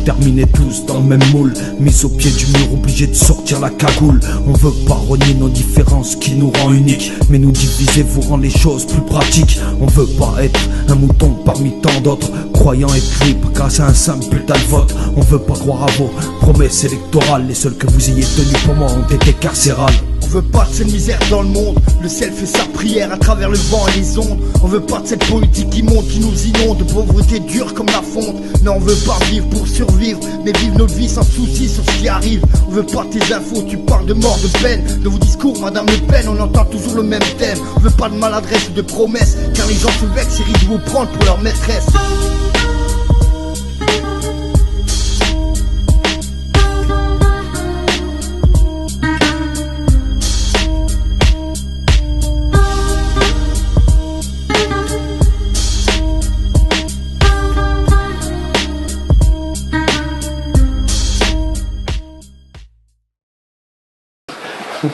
terminer tous dans le même moule. Mis au pied du mur, obligé de sortir la cagoule. On veut pas renier nos différences qui nous rend uniques, mais nous diviser vous rend les choses plus pratiques. On veut pas être un mouton parmi tant d'autres, croyant être libre grâce à un simple putain de vote. On veut pas croire à vos promesses électorales, les seules que vous ayez tenues pour moi ont été carcérales. On veut pas de cette misère dans le monde, le ciel fait sa prière à travers le vent et les ondes. On veut pas de cette politique qui monte, qui nous inonde, de pauvreté dure comme la fonte. Non, on veut pas vivre pour survivre, mais vivre notre vie sans souci sur ce qui arrive. On veut pas tes infos, tu parles de mort, de peine. De vos discours, Madame Le Pen, on entend toujours le même thème. On veut pas de maladresse ou de promesses, car les gens se vexent et risquent de vous prendre pour leur maîtresse.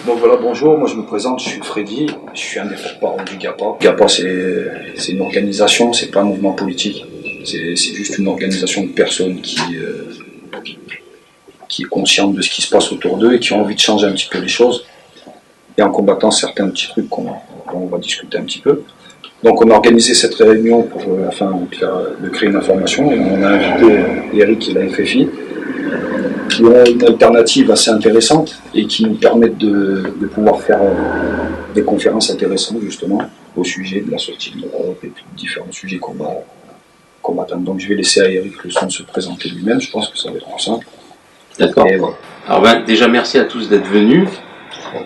Donc voilà, bonjour, moi je me présente, je suis Freddy, je suis un des porte-parole du GAPA. GAPA c'est une organisation, c'est pas un mouvement politique, c'est juste une organisation de personnes qui est consciente de ce qui se passe autour d'eux et qui ont envie de changer un petit peu les choses, et en combattant certains petits trucs qu'on va discuter un petit peu. Donc on a organisé cette réunion afin de créer une information, et on a invité Eric et la FFI, qui ont une alternative assez intéressante et qui nous permettent de pouvoir faire des conférences intéressantes justement au sujet de la sortie de l'Europe et puis différents sujets qu'on va atteindre. Donc je vais laisser à Eric le soin de se présenter lui-même, je pense que ça va être plus simple. D'accord. Voilà. Alors déjà merci à tous d'être venus,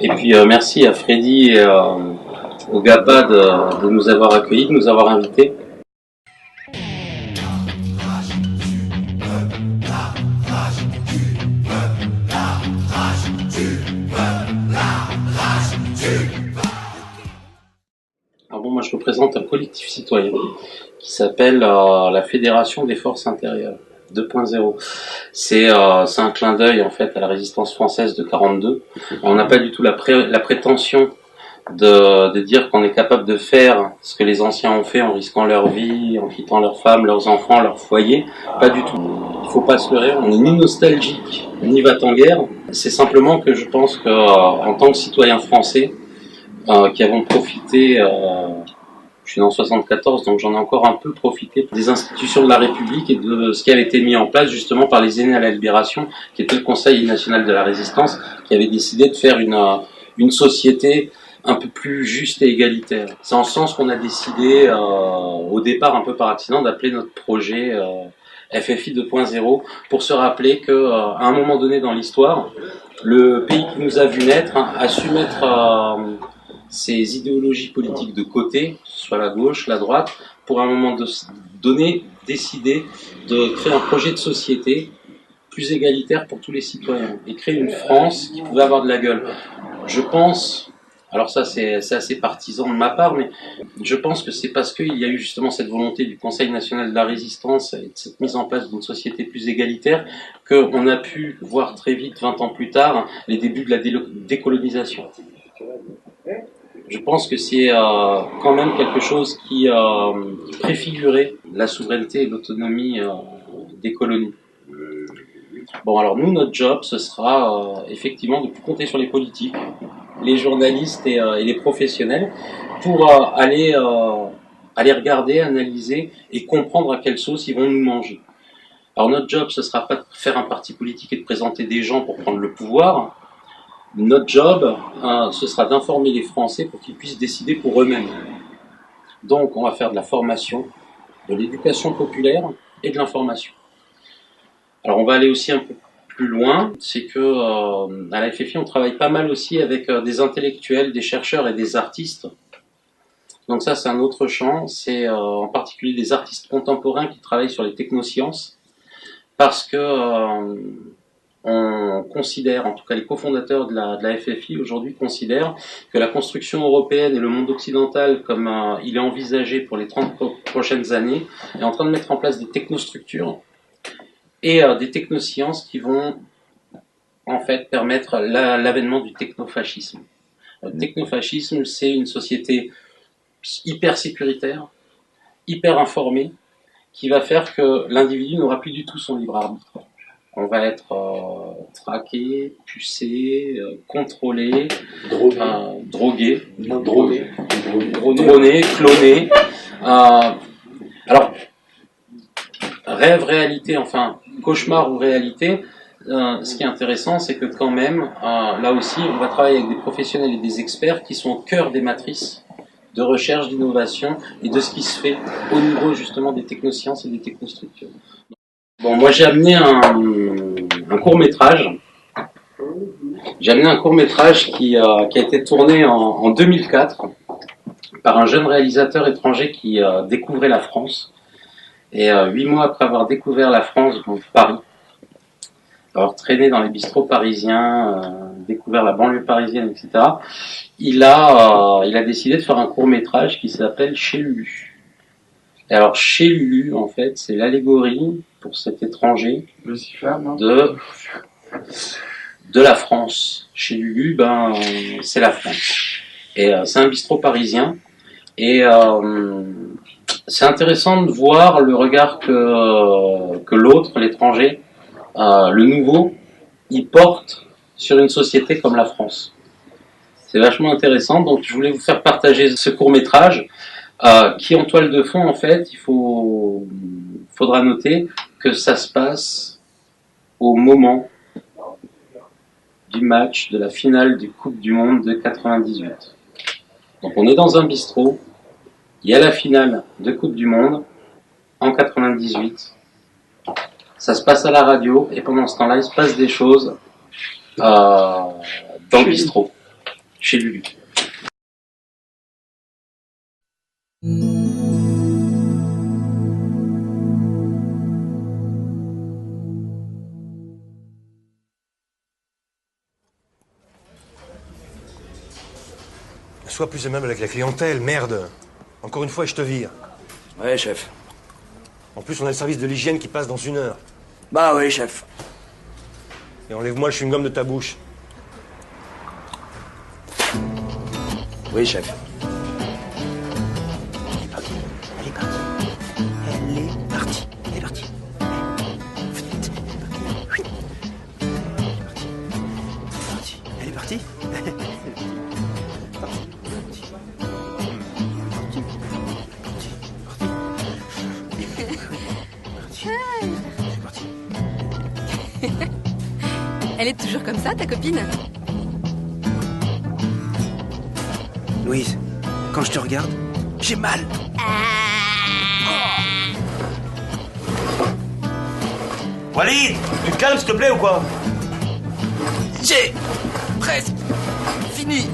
et puis merci à Freddy et au GAPA de nous avoir accueillis, de nous avoir invités. Alors bon, moi je représente un collectif citoyen qui s'appelle la Fédération des Forces Intérieures 2.0. C'est un clin d'œil en fait à la résistance française de 42. On n'a pas du tout la prétention de dire qu'on est capable de faire ce que les anciens ont fait en risquant leur vie, en quittant leurs femmes, leurs enfants, leur foyer. Pas du tout. Il faut pas se leurrer, on n'est ni nostalgique, ni va-t-en-guerre. C'est simplement que je pense qu'en tant que citoyen français, qui avons profité, je suis né en 74, donc j'en ai encore un peu profité des institutions de la République et de ce qui avait été mis en place justement par les aînés à la Libération, qui était le Conseil national de la Résistance, qui avait décidé de faire une société un peu plus juste et égalitaire. C'est en ce sens qu'on a décidé, au départ un peu par accident, d'appeler notre projet FFI 2.0, pour se rappeler qu'à un moment donné dans l'histoire, le pays qui nous a vu naître a su mettre ses idéologies politiques de côté, que ce soit la gauche, la droite, pour à un moment donné décider de créer un projet de société plus égalitaire pour tous les citoyens et créer une France qui pouvait avoir de la gueule. Je pense, alors ça c'est assez partisan de ma part, mais je pense que c'est parce qu'il y a eu justement cette volonté du Conseil national de la résistance et de cette mise en place d'une société plus égalitaire qu'on a pu voir très vite, 20 ans plus tard, les débuts de la décolonisation. Je pense que c'est quand même quelque chose qui préfigurait la souveraineté et l'autonomie des colonies. Bon, alors nous, notre job, ce sera effectivement de plus compter sur les politiques, les journalistes et les professionnels pour aller regarder, analyser et comprendre à quelle sauce ils vont nous manger. Alors notre job, ce sera pas de faire un parti politique et de présenter des gens pour prendre le pouvoir. Notre job, ce sera d'informer les Français pour qu'ils puissent décider pour eux-mêmes. Donc, on va faire de la formation, de l'éducation populaire et de l'information. Alors, on va aller aussi un peu plus loin, c'est que à la FFI, on travaille pas mal aussi avec des intellectuels, des chercheurs et des artistes. Donc ça, c'est un autre champ. C'est en particulier des artistes contemporains qui travaillent sur les technosciences, parce que on considère, en tout cas les cofondateurs de la FFI aujourd'hui considèrent que la construction européenne et le monde occidental, comme il est envisagé pour les 30 prochaines années, est en train de mettre en place des technostructures et des technosciences qui vont en fait permettre l'avènement du technofascisme. Le technofascisme, c'est une société hyper sécuritaire, hyper informée, qui va faire que l'individu n'aura plus du tout son libre arbitre. on va être traqué, pucé, contrôlé, drogué, droné, cloné. Alors, rêve, réalité, enfin, cauchemar ou réalité, ce qui est intéressant, c'est que quand même, là aussi, on va travailler avec des professionnels et des experts qui sont au cœur des matrices de recherche, d'innovation et de ce qui se fait au niveau justement des technosciences et des technostructures. Bon, moi j'ai amené un court-métrage. J'ai amené un court-métrage qui a été tourné en 2004 par un jeune réalisateur étranger qui découvrait la France. Et 8 mois après avoir découvert la France, donc Paris, avoir traîné dans les bistrots parisiens, découvert la banlieue parisienne, etc., il a décidé de faire un court-métrage qui s'appelle Chez Lulu. Et alors, Chez Lulu, en fait, c'est l'allégorie pour cet étranger de la France. Chez Lulu, c'est la France. Et c'est un bistrot parisien. Et c'est intéressant de voir le regard que l'autre, l'étranger, le nouveau, il porte sur une société comme la France. C'est vachement intéressant. Donc, je voulais vous faire partager ce court-métrage. Qui en toile de fond, en fait, faudra noter que ça se passe au moment du match de la finale du Coupe du Monde de 98. Donc on est dans un bistrot, il y a la finale de Coupe du Monde en 98, ça se passe à la radio et pendant ce temps-là, il se passe des choses dans le bistrot, chez Lulu. Sois plus aimable avec la clientèle, merde. Encore une fois, je te vire. Ouais, chef. En plus, on a le service de l'hygiène qui passe dans 1 heure. Bah oui, chef. Et enlève-moi le chewing-gum de ta bouche. Oui, chef. Elle est partie. Elle est partie. Elle est partie. Vite. Elle est partie. Elle est toujours comme ça, ta copine? Louise, quand je te regarde, j'ai mal. Walid, tu te calmes, s'il te plaît, ou quoi? J'ai presque fini.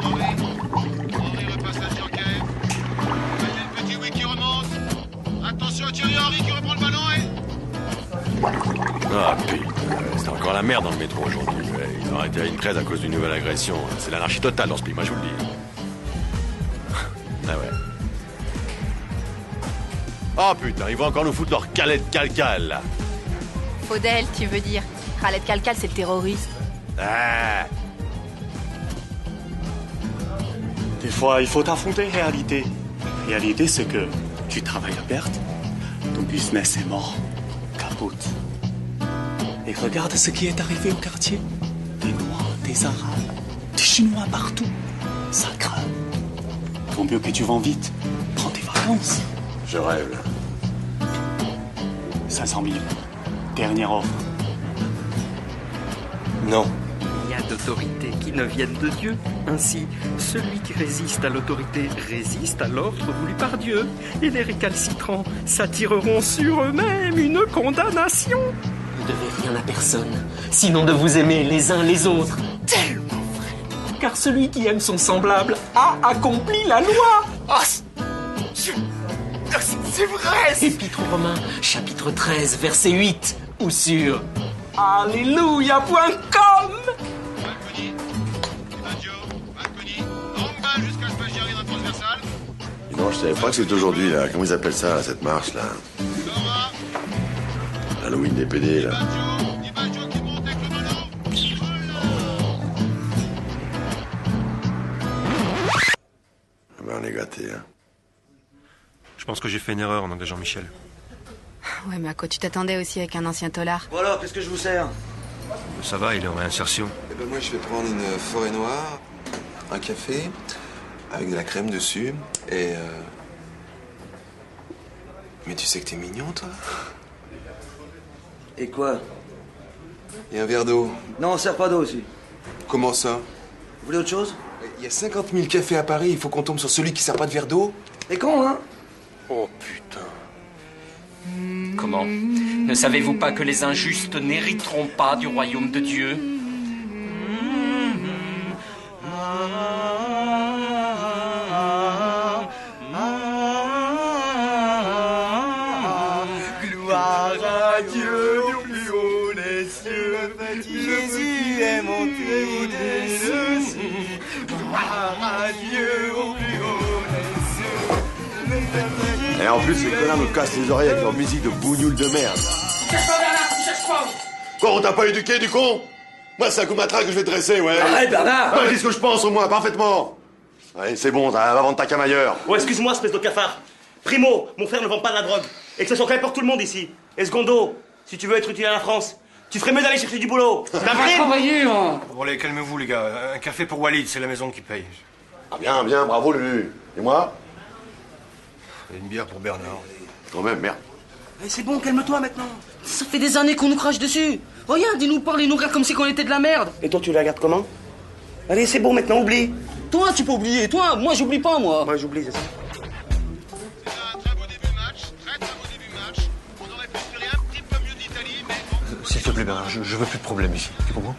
Henri repasse la Djurkaev. Le petit oui qui remonte. Attention à Thierry Henry qui reprend le ballon Ah putain, c'est encore la merde dans le métro aujourd'hui. Ils ont arrêté une 13 à cause d'une nouvelle agression. C'est l'anarchie totale dans ce pays, moi je vous le dis. Ah ouais. Oh putain, ils vont encore nous foutre leur Khaled Kalkal là. Faudel, tu veux dire. Khaled Kalkal, c'est le terroriste. Ah. Des fois, il faut affronter la réalité. La réalité, c'est que tu travailles à perte, ton business est mort, capote. Et regarde ce qui est arrivé au quartier. Des Noirs, des Arabes, des Chinois partout. Ça craint. Tant mieux que tu vends vite. Prends tes vacances. Je rêve là. 500 000. Dernière offre. Non. Il y a d'autorités qui ne viennent de Dieu. Ainsi, celui qui résiste à l'autorité résiste à l'ordre voulu par Dieu. Et les récalcitrants s'attireront sur eux-mêmes une condamnation. Vous ne devez rien à personne, sinon de vous aimer les uns les autres. Tellement vrai. Car celui qui aime son semblable a accompli la loi. C'est vrai. Épître aux Romains, chapitre 13, verset 8, ou sur Alléluia.com. Balconi. Baggio. Balconi. Longue balle jusqu'à Spaggiari dans le transversal. Non, je savais pas que c'était aujourd'hui là. Comment ils appellent ça, là, cette marche là? Laura. Halloween des PD là. Baggio. Di Baggio qui monte avec le ballon. Ah ben, on est gâtés, hein. Je pense que j'ai fait une erreur en engageant Michel. Ouais, mais à quoi tu t'attendais aussi avec un ancien tolard? Voilà, qu'est-ce que je vous sers? Ça va, il est en réinsertion. Eh ben moi, je vais prendre une forêt noire, un café, avec de la crème dessus, et... Mais tu sais que t'es mignon, toi? Et quoi? Et un verre d'eau. Non, on sert pas d'eau aussi. Comment ça? Vous voulez autre chose? Il y a 50 000 cafés à Paris, il faut qu'on tombe sur celui qui sert pas de verre d'eau? Et con, hein? Oh, putain. Comment? Ne savez-vous pas que les injustes n'hériteront pas du royaume de Dieu? Gloire à Dieu du plus haut des cieux, Jésus est monté des cieux. Gloire à Dieu au plus haut des cieux. Et en plus, ces connards nous cassent les oreilles avec leur musique de bougnoule de merde. Cherche pas Bernard, tu cherches quoi? Quoi, on t'a pas éduqué, du con? Moi, c'est un coup de matraque que je vais te dresser, ouais. Arrête, Bernard! Ouais, dis ce que je pense, au moins, parfaitement. Allez, c'est bon, va vendre ta cam ailleurs. Oh, excuse-moi, espèce de cafard. Primo, mon frère ne vend pas de la drogue. Et que ça soit clair pour tout le monde ici. Et secondo, si tu veux être utile à la France, tu ferais mieux d'aller chercher du boulot. C'est un vrai travailler, Bon, allez, calmez-vous, les gars. Un café pour Walid, c'est la maison qui paye. Ah, bien, bien, bravo, Lulu. Et moi? Et une bière pour Bernard. Quand même, merde. C'est bon, calme-toi maintenant. Ça fait des années qu'on nous crache dessus. Regarde, il nous parle, il nous regarde comme si on était de la merde. Et toi, tu la regardes comment? Allez, c'est bon, maintenant, oublie. Toi, tu peux oublier. Toi, moi, j'oublie pas, moi. Moi, j'oublie, c'est ça. S'il te plaît, Bernard, je veux plus de problème ici. Tu comprends?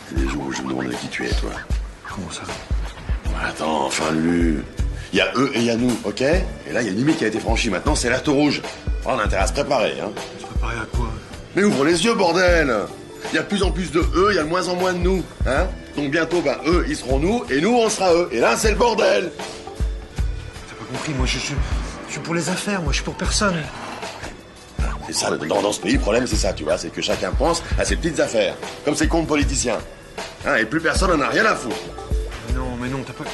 C'est des jours où je me demandais qui tu es, toi. Comment ça? Attends, enfin, Lulu. Il y a eux et il y a nous, ok? Et là, il y a une limite qui a été franchie. Maintenant, c'est l'alerte rouge. On a intérêt à se préparer, hein. Se préparer à quoi? Mais ouvre les yeux, bordel! Il y a de plus en plus de eux, il y a de moins en moins de nous, hein? Donc bientôt, ben, eux, ils seront nous, et nous, on sera eux. Et là, c'est le bordel! T'as pas compris, moi, je suis pour les affaires, moi, je suis pour personne. C'est ça, dans ce pays, le problème, c'est ça, tu vois, c'est que chacun pense à ses petites affaires, comme ses comptes politiciens. Hein, et plus personne n'en a rien à foutre. Mais non, t'as pas...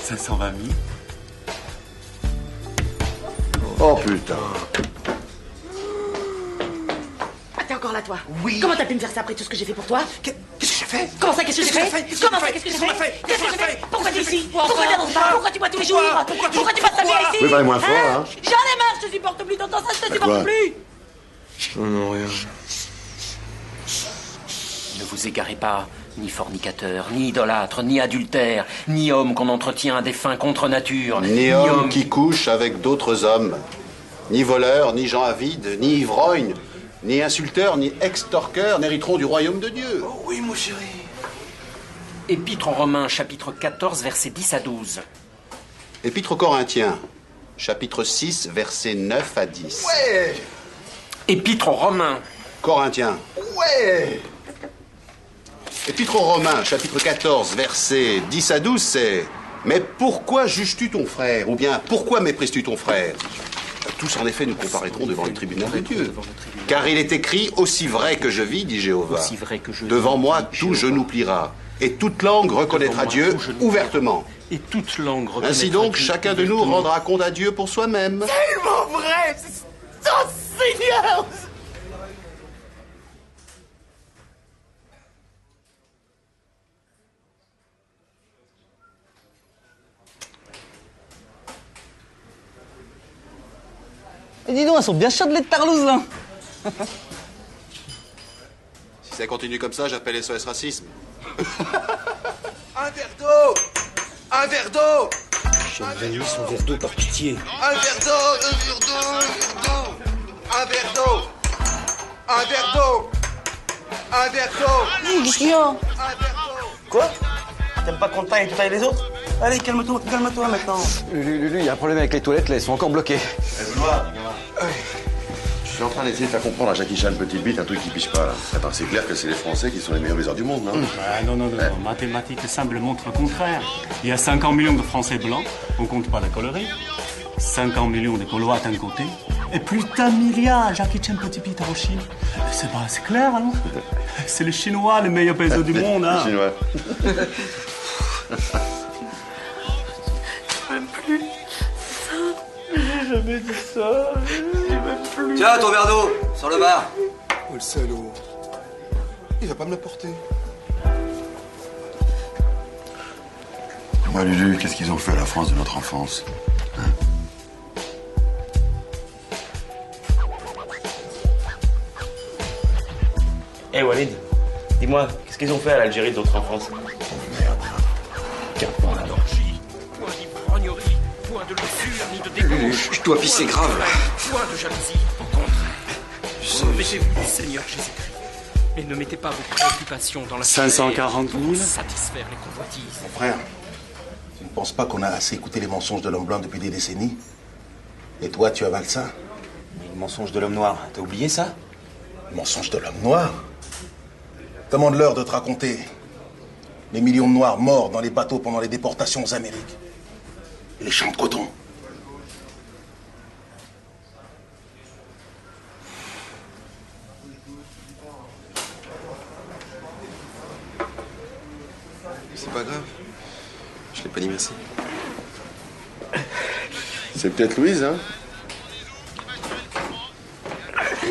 520 000. Oh putain. Ah, t'es encore là, toi? Oui. Comment t'as pu me faire ça après tout ce que j'ai fait pour toi? Qu'est-ce que j'ai fait? Comment ça, qu'est-ce que j'ai fait? Comment ça, qu'est-ce que j'ai fait? Qu'est-ce que j'ai fait? Pourquoi t'es ici? Pourquoi t'es dans ce bar? Pourquoi tu bois tous les jours? Pourquoi tu passes ta vie ici? Oui, parlez moins fort, hein. J'en ai marre, je te supporte plus, t'entends ça, je te supporte plus. Non, rien. Ne vous égarez pas, ni fornicateur, ni idolâtre, ni adultère, ni homme qu'on entretient à des fins contre nature, Ni homme qui couche avec d'autres hommes. Ni voleur, ni gens avides, ni ivrogne, ni insulteur, ni extorqueur n'hériteront du royaume de Dieu. Oh oui, mon chéri. Épître aux Romains, chapitre 14, versets 10 à 12. Épître aux Corinthiens, chapitre 6, versets 9 à 10. Ouais. Épître aux Romains. Corinthiens. Ouais. Épître aux Romains, chapitre 14, versets 10 à 12, c'est « Mais pourquoi juges-tu ton frère » ou bien « Pourquoi méprises-tu ton frère » Tous, en effet, nous comparaîtrons devant le tribunal de Dieu. Car il est écrit « Aussi vrai que je vis, dit Jéhovah, devant moi tout genou pliera, et toute langue reconnaîtra Dieu ouvertement. » Et toute langue reconnaîtra Ainsi donc, Dieu chacun de nous ouvertement. rendra compte à Dieu pour soi-même. Tellement vrai! Oh, Seigneur! Et dis donc, elles sont bien chaudes les tarlouses, là. Si ça continue comme ça, j'appelle SOS Racisme. Un verre d'eau! Un verre d'eau! J'ai mis son verre d'eau par pitié. Un verre d'eau! Un verre d'eau! Un verre d'eau! Un verre d'eau! Un verre d'eau! Qu'est-ce qu'il y a? Quoi? T'aimes pas qu'on te taille et tu tailles les autres? Allez, calme-toi maintenant. Lulu, il y a un problème avec les toilettes, là, elles sont encore bloquées. Je suis en train d'essayer de faire comprendre à Jackie Chan petite bite un truc qui piche pas, là. Attends, c'est clair que c'est les Français qui sont les meilleurs baiseurs du monde, non? Ah, non. Mathématiques simples montrent le contraire. Il y a 50 millions de Français blancs, on compte pas la colorie. 50 millions de Gaulois d'un côté, et plus d'1 milliard Jackie Chan petit bite en Chine. C'est clair, non? C'est le Chinois, le meilleur baiser du monde, hein? Le Chinois. Même plus ça. J'ai jamais dit ça. plus. Tiens, ton verre d'eau, sur le bar. Oh, le salaud. Il va pas me l'apporter. Moi, Lulu, qu'est-ce qu'ils ont fait à la France de notre enfance? Eh Walid, dis-moi, qu'est-ce qu'ils ont fait à l'Algérie de notre enfance? Point d'orgie, point d'ivrognerie, point de luxure, ni de débauche. Je dois pisser grave, là. Point de jalousie, au contraire. Revêtez-vous du Seigneur Jésus-Christ. Et ne mettez pas vos préoccupations dans la 540 000 pour satisfaire les convoitises. Mon frère, tu ne penses pas qu'on a assez écouté les mensonges de l'homme blanc depuis des décennies? Et toi, tu avales ça? Mais le mensonge de l'homme noir, t'as oublié ça? Le mensonge de l'homme noir? Demande-leur de te raconter les millions de Noirs morts dans les bateaux pendant les déportations aux Amériques. Et les champs de coton. C'est pas grave. Je l'ai pas dit merci. C'est peut-être Louise, hein?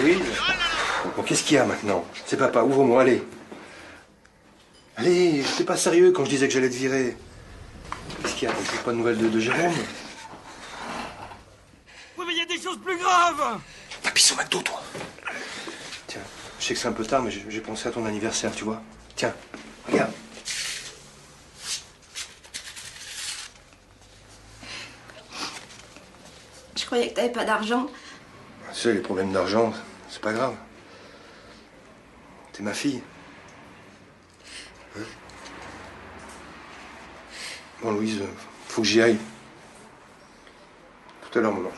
Louise? Bon, qu'est-ce qu'il y a maintenant? C'est papa, ouvre-moi, allez. Allez, j'étais pas sérieux quand je disais que j'allais te virer. Qu'est-ce qu'il y a? T'as pas de nouvelles de Jérôme? Oui, mais il y a des choses plus graves. T'as pissé au McDo, toi? Tiens, je sais que c'est un peu tard, mais j'ai pensé à ton anniversaire, tu vois. Tiens, regarde. Je croyais que t'avais pas d'argent. Tu sais, les problèmes d'argent, c'est pas grave. T'es ma fille. Hein? Bon, Louise, faut que j'y aille. Tout à l'heure, maman.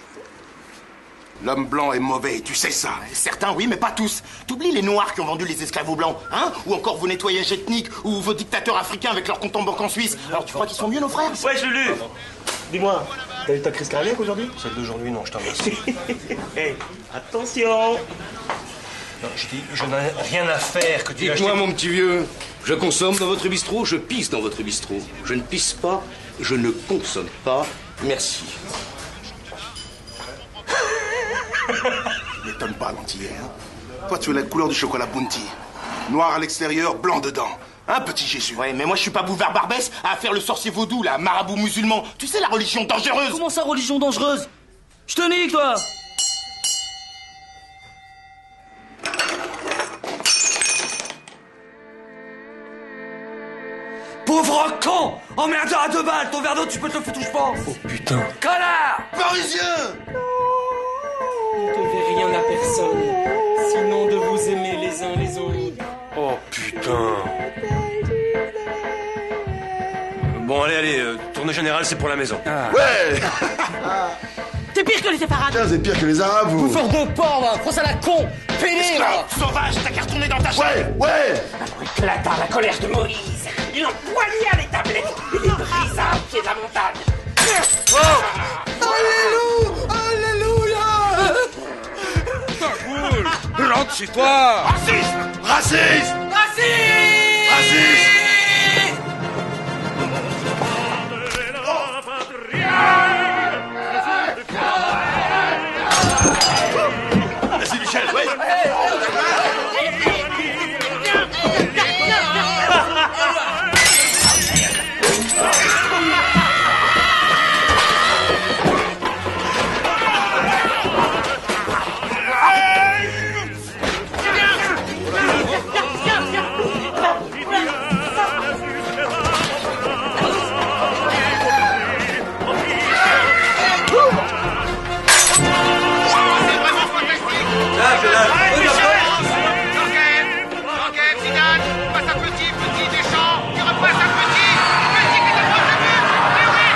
L'homme blanc est mauvais, tu sais ça. Certains, oui, mais pas tous. T'oublies les Noirs qui ont vendu les esclaves aux Blancs, hein? Ou encore vos nettoyages ethniques, ou vos dictateurs africains avec leurs comptes en banque en Suisse. Alors tu crois qu'ils sont mieux, nos frères? Ouais, je l'ai lu. Dis-moi, t'as eu ta crise cardiaque aujourd'hui? Celle d'aujourd'hui, non, je t'en remercie. Hey, attention! Non, je dis, je n'en ai rien à faire que tu Dites-moi, mon petit vieux, je consomme dans votre bistrot, je pisse dans votre bistrot. Je ne pisse pas, je ne consomme pas. Merci. Tu m'étonnes pas, l'antillais, hein? Toi, tu as la couleur du chocolat Bounty. Noir à l'extérieur, blanc dedans. Hein, petit Jésus? Ouais, mais moi je suis pas Bouvard Barbès à faire le sorcier vaudou, là, marabout musulman. Tu sais, la religion dangereuse. Comment ça, religion dangereuse? Je te nique, toi! Pauvre con! Emmerdeur à 2 balles! Ton verre d'eau, tu peux te le foutre où je pense! Oh putain! Connard! Parisien! Ne devez rien à personne, sinon de vous aimer les uns les autres. Oh putain! Bon, allez, tournée générale, c'est pour la maison. Ouais! T'es pire que les séfarades. Tiens, c'est pire que les Arabes, vous! Bouffeur de porc, va! France à la con! Pédé, va! Sauvage, t'as qu'à retourner dans ta chambre. Ouais! Éclatant la colère de Moïse. Il empoigna les tablettes et les brisa au pied de la montagne. Alléluia! Alléluia! Rentre chez toi! Racisme! Raciste! Raciste! Raciste! Vas-y, Michel, ouais. Enquête, Zidane, passe à petit, petit, Deschamps, qui repasse à petit, petit qui défend le but, et oui,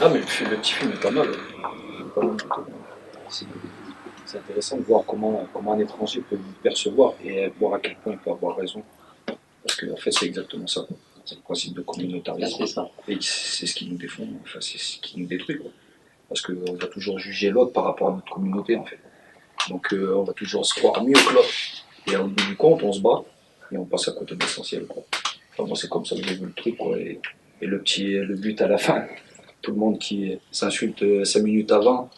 Ah, mais le petit film est pas mal. C'est intéressant de voir comment un étranger peut percevoir et voir à quel point il peut avoir raison. Parce qu'en fait, c'est exactement ça. C'est le principe de communautarisme. C'est ça. Et c'est ce qui nous défend, enfin, c'est ce qui nous détruit. Quoi. Parce qu'on va toujours juger l'autre par rapport à notre communauté, en fait. Donc, on va toujours se croire mieux que l'autre. Et au bout du compte, on se bat et on passe à côté de l'essentiel. Enfin, moi, c'est comme ça que j'ai vu le truc. Quoi, et et le but à la fin. Tout le monde qui s'insulte 5 minutes avant.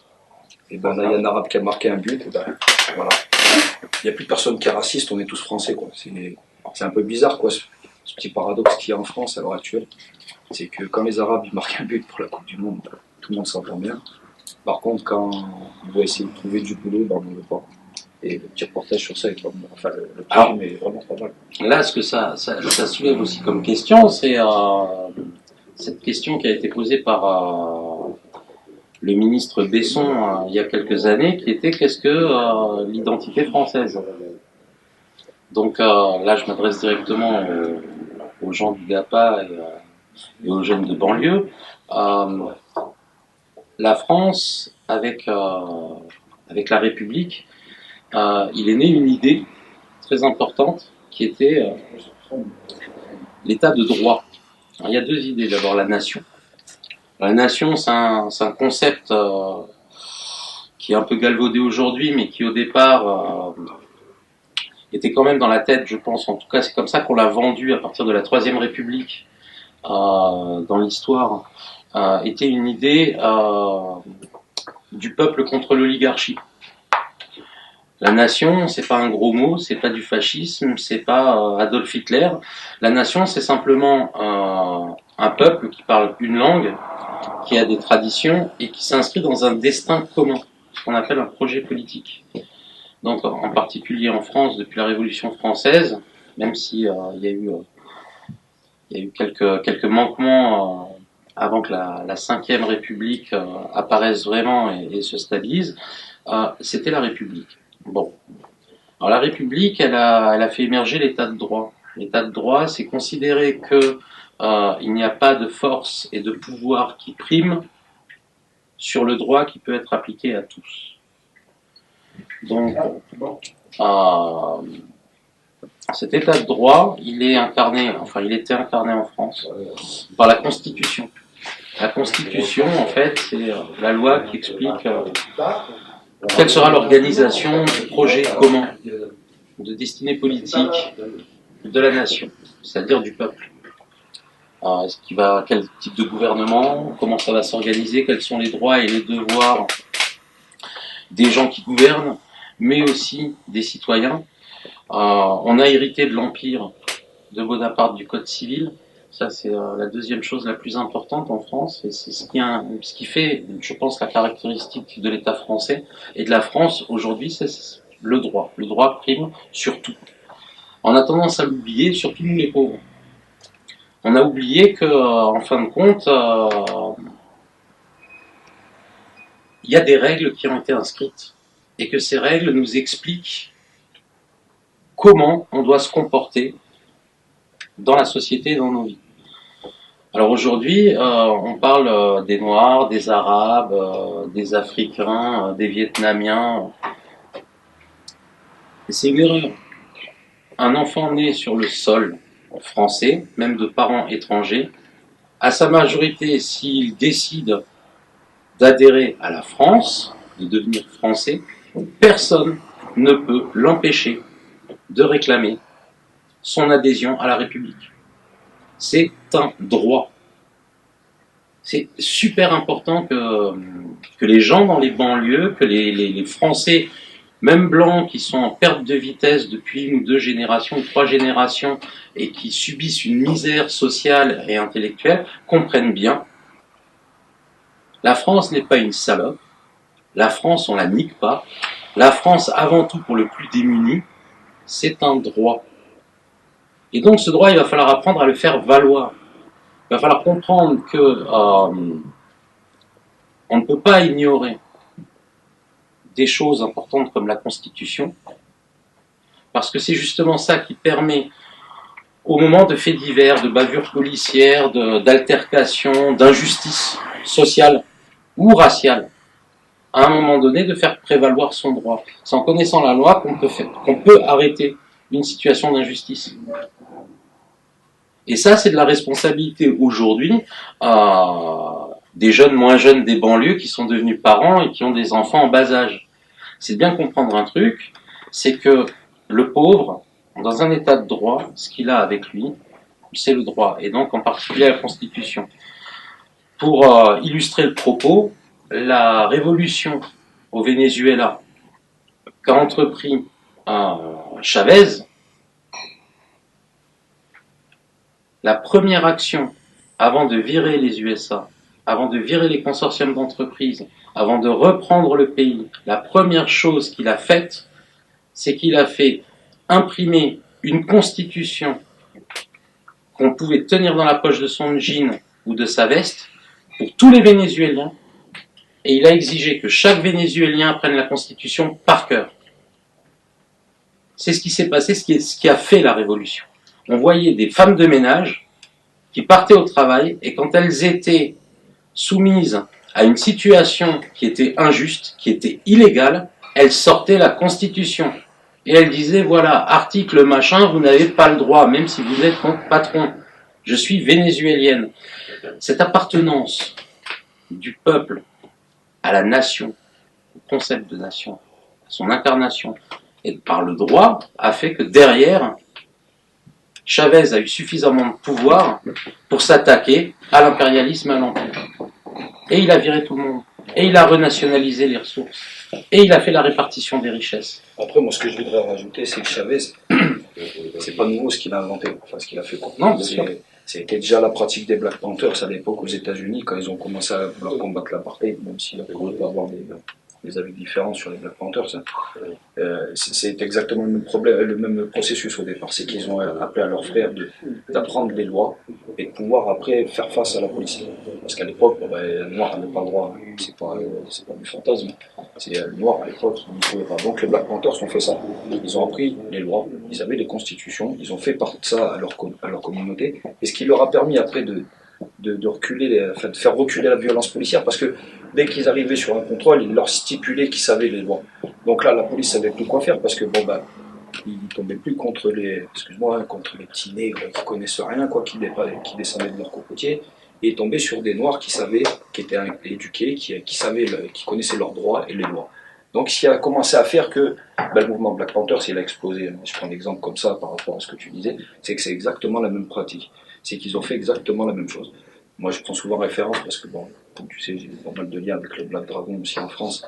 Et ben là, il y a un arabe qui a marqué un but. Et ben, voilà. Il n'y a plus personne qui est raciste, on est tous français, quoi. C'est un peu bizarre, quoi, ce petit paradoxe qu'il y a en France à l'heure actuelle. C'est que quand les Arabes ils marquent un but pour la Coupe du Monde, tout le monde s'entend bien. Par contre, quand on doit essayer de trouver du boulot, ben, on ne veut pas. Et le petit reportage sur ça est vraiment, enfin, le film est vraiment pas mal. Là, ce que ça soulève aussi comme question, c'est cette question qui a été posée par le ministre Besson il y a quelques années, qui était qu'est-ce que l'identité française. Donc là, je m'adresse directement aux gens du GAPA et aux jeunes de banlieue. La France, avec la République, il est né une idée très importante qui était l'état de droit. Alors, il y a deux idées. D'abord, la nation. La nation, c'est un concept qui est un peu galvaudé aujourd'hui, mais qui au départ était quand même dans la tête, je pense. En tout cas, c'est comme ça qu'on l'a vendu à partir de la Troisième République dans l'histoire. Était une idée du peuple contre l'oligarchie. La nation, c'est pas un gros mot, c'est pas du fascisme, c'est pas Adolf Hitler. La nation, c'est simplement un peuple qui parle une langue, qui a des traditions et qui s'inscrit dans un destin commun, ce qu'on appelle un projet politique. Donc, en particulier en France, depuis la Révolution française, même si il y a eu quelques manquements avant que la Cinquième République apparaisse vraiment et se stabilise, c'était la République. Bon. Alors la République, elle a fait émerger l'état de droit. L'état de droit, c'est considérer que il n'y a pas de force et de pouvoir qui prime sur le droit qui peut être appliqué à tous. Donc, cet état de droit, il était incarné en France par la Constitution. La Constitution, en fait, c'est la loi qui explique quelle sera l'organisation du projet commun de destinée politique de la nation, c'est-à-dire du peuple. Quel type de gouvernement, comment ça va s'organiser, quels sont les droits et les devoirs des gens qui gouvernent, mais aussi des citoyens. On a hérité de l'Empire de Bonaparte du Code civil. Ça, c'est la deuxième chose la plus importante en France, et c'est ce qui fait, je pense, la caractéristique de l'État français et de la France aujourd'hui, c'est le droit. Le droit prime sur tout. On a tendance à l'oublier, surtout nous les pauvres. On a oublié que, en fin de compte, il y a des règles qui ont été inscrites, et que ces règles nous expliquent comment on doit se comporter dans la société et dans nos vies. Alors aujourd'hui, on parle des Noirs, des Arabes, des Africains, des Vietnamiens. Et c'est une erreur. Un enfant né sur le sol français, même de parents étrangers, à sa majorité, s'il décide d'adhérer à la France, de devenir français, personne ne peut l'empêcher de réclamer son adhésion à la République. C'est un droit. C'est super important que les gens dans les banlieues, que les Français, même blancs, qui sont en perte de vitesse depuis 1 ou 2 générations, 3 générations, et qui subissent une misère sociale et intellectuelle, comprennent bien. La France n'est pas une salope. La France, on la nique pas. La France, avant tout pour le plus démuni, c'est un droit. Et donc ce droit, il va falloir apprendre à le faire valoir. Il va falloir comprendre que on ne peut pas ignorer des choses importantes comme la Constitution, parce que c'est justement ça qui permet, au moment de faits divers, de bavures policières, d'altercations, d'injustices sociales ou raciales, à un moment donné, de faire prévaloir son droit. C'est en connaissant la loi qu'on peut arrêter une situation d'injustice. Et ça, c'est de la responsabilité aujourd'hui des jeunes moins jeunes des banlieues qui sont devenus parents et qui ont des enfants en bas âge. C'est bien comprendre un truc, c'est que le pauvre, dans un état de droit, ce qu'il a avec lui, c'est le droit, et donc en particulier la Constitution. Pour illustrer le propos, la révolution au Venezuela qu'a entrepris Chavez, la première action avant de virer les USA, avant de virer les consortiums d'entreprises, avant de reprendre le pays, la première chose qu'il a faite, c'est qu'il a fait imprimer une constitution qu'on pouvait tenir dans la poche de son jean ou de sa veste pour tous les Vénézuéliens, et il a exigé que chaque Vénézuélien apprenne la constitution par cœur. C'est ce qui s'est passé, ce qui a fait la révolution. On voyait des femmes de ménage qui partaient au travail, et quand elles étaient soumises à une situation qui était injuste, qui était illégale, elles sortaient la Constitution. Et elles disaient, voilà, article machin, vous n'avez pas le droit, même si vous êtes mon patron. Je suis vénézuélienne. Cette appartenance du peuple à la nation, au concept de nation, à son incarnation, et par le droit, a fait que derrière, Chavez a eu suffisamment de pouvoir pour s'attaquer à l'impérialisme et à l'empire. Et il a viré tout le monde. Et il a renationalisé les ressources. Et il a fait la répartition des richesses. Après, moi, ce que je voudrais rajouter, c'est que Chavez, c'est pas nouveau ce qu'il a inventé, enfin ce qu'il a fait. Non, c'était déjà la pratique des Black Panthers à l'époque aux États-Unis, quand ils ont commencé à vouloir combattre l'apartheid, même s'il on peut avoir des avis différents sur les Black Panthers. C'est exactement le même problème, le même processus au départ. C'est qu'ils ont appelé à leurs frères d'apprendre les lois et de pouvoir après faire face à la police. Parce qu'à l'époque, le noir n'avait pas le droit. C'est pas du fantasme. C'est le noir à l'époque, il ne pouvait pas. Donc les Black Panthers ont fait ça. Ils ont appris les lois, ils avaient des constitutions, ils ont fait part de ça à leur communauté. Et ce qui leur a permis après de reculer, enfin de faire reculer la violence policière, parce que dès qu'ils arrivaient sur un contrôle, ils leur stipulaient qu'ils savaient les lois. Donc là, la police savait plus quoi faire, parce que ils tombaient plus contre les petits nègres qui connaissent rien, qui descendaient de leur cocotier, et ils tombaient sur des noirs qui savaient, qui étaient éduqués, qui connaissaient leurs droits et les lois. Donc ce qui a commencé à faire que le mouvement Black Panthers, il a explosé. Je prends l'exemple comme ça par rapport à ce que tu disais, c'est que c'est exactement la même pratique. C'est qu'ils ont fait exactement la même chose. Moi, je prends souvent référence parce que, comme tu sais, j'ai pas mal de liens avec les Black Dragons aussi en France,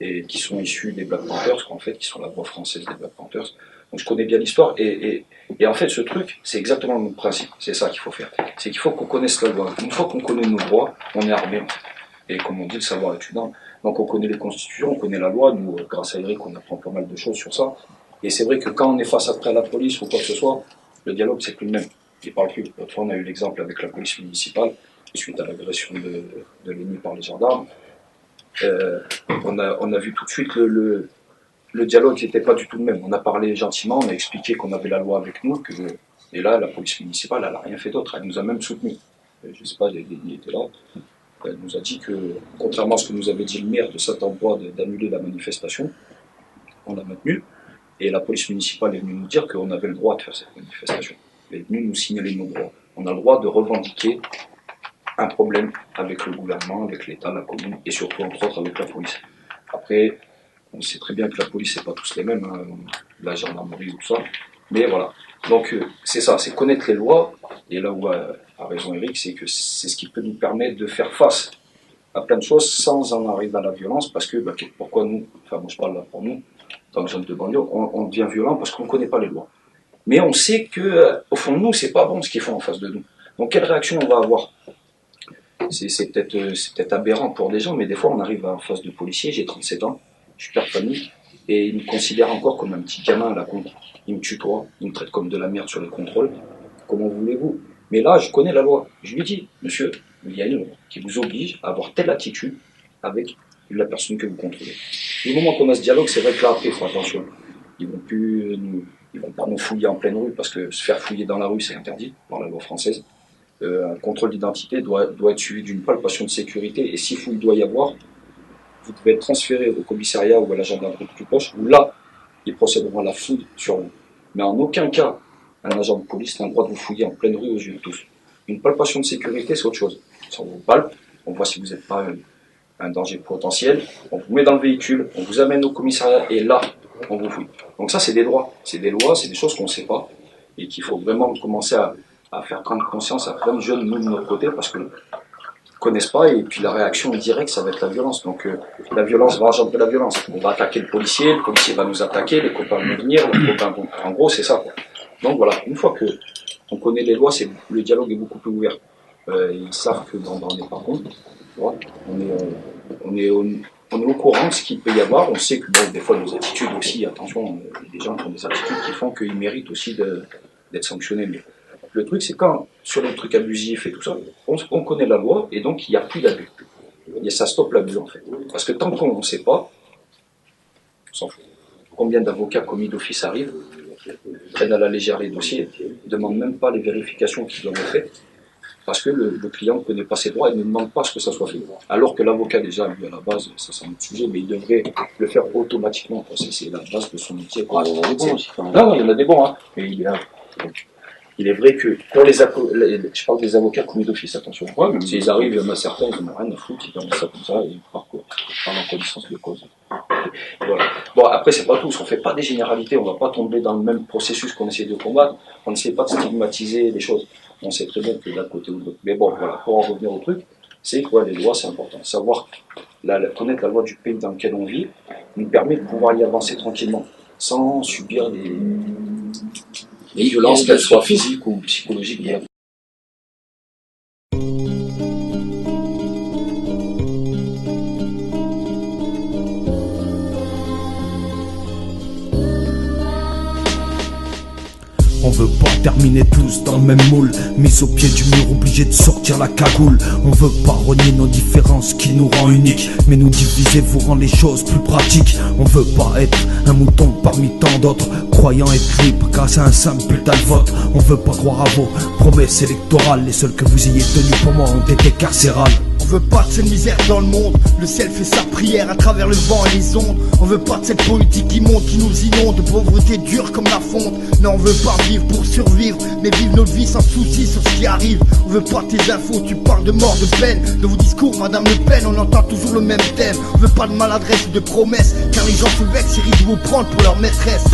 et qui sont issus des Black Panthers, qui sont la voix française des Black Panthers. Donc je connais bien l'histoire, et en fait, ce truc, c'est exactement le même principe. C'est ça qu'il faut faire. C'est qu'il faut qu'on connaisse la loi. Une fois qu'on connaît nos droits, on est armé. Et comme on dit, le savoir est une arme. Donc on connaît les constitutions, on connaît la loi. Nous, grâce à Eric, on apprend pas mal de choses sur ça. Et c'est vrai que quand on est face après à la police ou quoi que ce soit, le dialogue, c'est plus le même. Ils parlent plus. L'autre fois, on a eu l'exemple avec la police municipale, suite à l'agression de Léni par les gendarmes. On a vu tout de suite le dialogue n'était pas du tout le même. On a parlé gentiment, on a expliqué qu'on avait la loi avec nous, et là, la police municipale, elle n'a rien fait d'autre. Elle nous a même soutenus. Je ne sais pas, il était là. Elle nous a dit que, contrairement à ce que nous avait dit le maire de Saint-Ambrois d'annuler la manifestation, on l'a maintenu. Et la police municipale est venue nous dire qu'on avait le droit de faire cette manifestation. Elle est venue nous signaler nos droits. On a le droit de revendiquer un problème avec le gouvernement, avec l'État, la commune, et surtout, entre autres, avec la police. Après, on sait très bien que la police, c'est pas tous les mêmes, la gendarmerie ou tout ça. Mais voilà. Donc, c'est ça, c'est connaître les lois. Et là où a raison Eric, c'est que c'est ce qui peut nous permettre de faire face à plein de choses sans en arriver à la violence. Parce que, pourquoi nous, enfin, moi je parle là pour nous, en tant que jeunes de banlieue, on devient violent parce qu'on ne connaît pas les lois. Mais on sait que, au fond de nous, c'est pas bon ce qu'ils font en face de nous. Donc, quelle réaction on va avoir? C'est peut-être aberrant pour des gens, mais des fois, on arrive en face de policiers, j'ai 37 ans, je suis père de famille, et ils me considèrent encore comme un petit gamin à la con. Ils me tutoient, ils me traitent comme de la merde sur les contrôles. Comment voulez-vous? Mais là, je connais la loi. Je lui dis, monsieur, il y a une loi qui vous oblige à avoir telle attitude avec la personne que vous contrôlez. Du moment qu'on a ce dialogue, c'est vrai que là, après, il faut attention. Ils vont pas nous fouiller en pleine rue, parce que se faire fouiller dans la rue, c'est interdit par la loi française. Un contrôle d'identité doit être suivi d'une palpation de sécurité, et si fouille doit y avoir, vous devez être transféré au commissariat ou à la gendarmerie plus proche, où là, ils procéderont à la fouille sur vous. Mais en aucun cas, un agent de police n'a le droit de vous fouiller en pleine rue aux yeux de tous. Une palpation de sécurité, c'est autre chose. On vous palpe, on voit si vous n'êtes pas un danger potentiel, on vous met dans le véhicule, on vous amène au commissariat, et là, on vous fouille. Donc ça, c'est des droits, c'est des lois, c'est des choses qu'on ne sait pas, et qu'il faut vraiment commencer à à faire prendre conscience à plein de jeunes, nous de notre côté, parce que connaissent pas, et puis la réaction directe, ça va être la violence. Donc la violence va engendrer la violence. On va attaquer le policier va nous attaquer, les copains vont venir, les copains vont... En gros, c'est ça, quoi. Donc voilà, une fois que on connaît les lois, le dialogue est beaucoup plus ouvert. Ils savent que on n'est pas contre. Voilà. On est au courant de ce qu'il peut y avoir. On sait que bon, des fois nos attitudes aussi, attention, il y a des gens qui ont des attitudes qui font qu'ils méritent aussi d'être sanctionnés. Mais le truc, c'est quand, sur les trucs abusifs et tout ça, on connaît la loi et donc il n'y a plus d'abus. Et ça stoppe l'abus en fait. Parce que tant qu'on ne sait pas, on s'en fout. Combien d'avocats commis d'office arrivent, prennent à la légère les dossiers, ne demandent même pas les vérifications qui doivent être faites, parce que le client ne connaît pas ses droits et ne demande pas ce que ça soit fait. Alors que l'avocat, déjà, lui, à la base, ça c'est un autre sujet, mais il devrait le faire automatiquement, parce que c'est la base de son métier. Ah, il y en a des bons aussi, quand même. Non, il y en a des bons, hein. Mais il est vrai que pour je parle des avocats commis d'office, attention. Ouais, mais s'ils arrivent, il y en a certains, ils n'ont rien à foutre, ils donnent ça comme ça, et ils parlent en connaissance de cause. Voilà. Bon, après, c'est pas tout, on ne fait pas des généralités, on ne va pas tomber dans le même processus qu'on essaie de combattre, on n'essaie pas de stigmatiser les choses. On sait très bien que d'un côté ou de l'autre. Mais bon, voilà, pour en revenir au truc, c'est quoi les lois, c'est important. Savoir, connaître la loi du pays dans lequel on vit, nous permet de pouvoir y avancer tranquillement, sans subir des violences, qu'elles soient physiques ou psychologiques. On veut pas terminer tous dans le même moule, mis au pied du mur, obligé de sortir la cagoule. On veut pas renier nos différences qui nous rend uniques, mais nous diviser vous rend les choses plus pratiques. On veut pas être un mouton parmi tant d'autres, croyant être libre grâce à un simple putain de vote. On veut pas croire à vos promesses électorales, les seules que vous ayez tenues pour moi ont été carcérales. On veut pas de cette misère dans le monde, le ciel fait sa prière à travers le vent et les ondes. On veut pas de cette politique qui monte, qui nous inonde, de pauvreté dure comme la fonte. Non, on veut pas vivre pour survivre, mais vivre notre vie sans souci sur ce qui arrive. On veut pas tes infos, tu parles de mort, de peine. De vos discours, Madame Le Pen, on entend toujours le même thème. On veut pas de maladresse ou de promesses, car les gens se vexent et risquent de vous prendre pour leur maîtresse.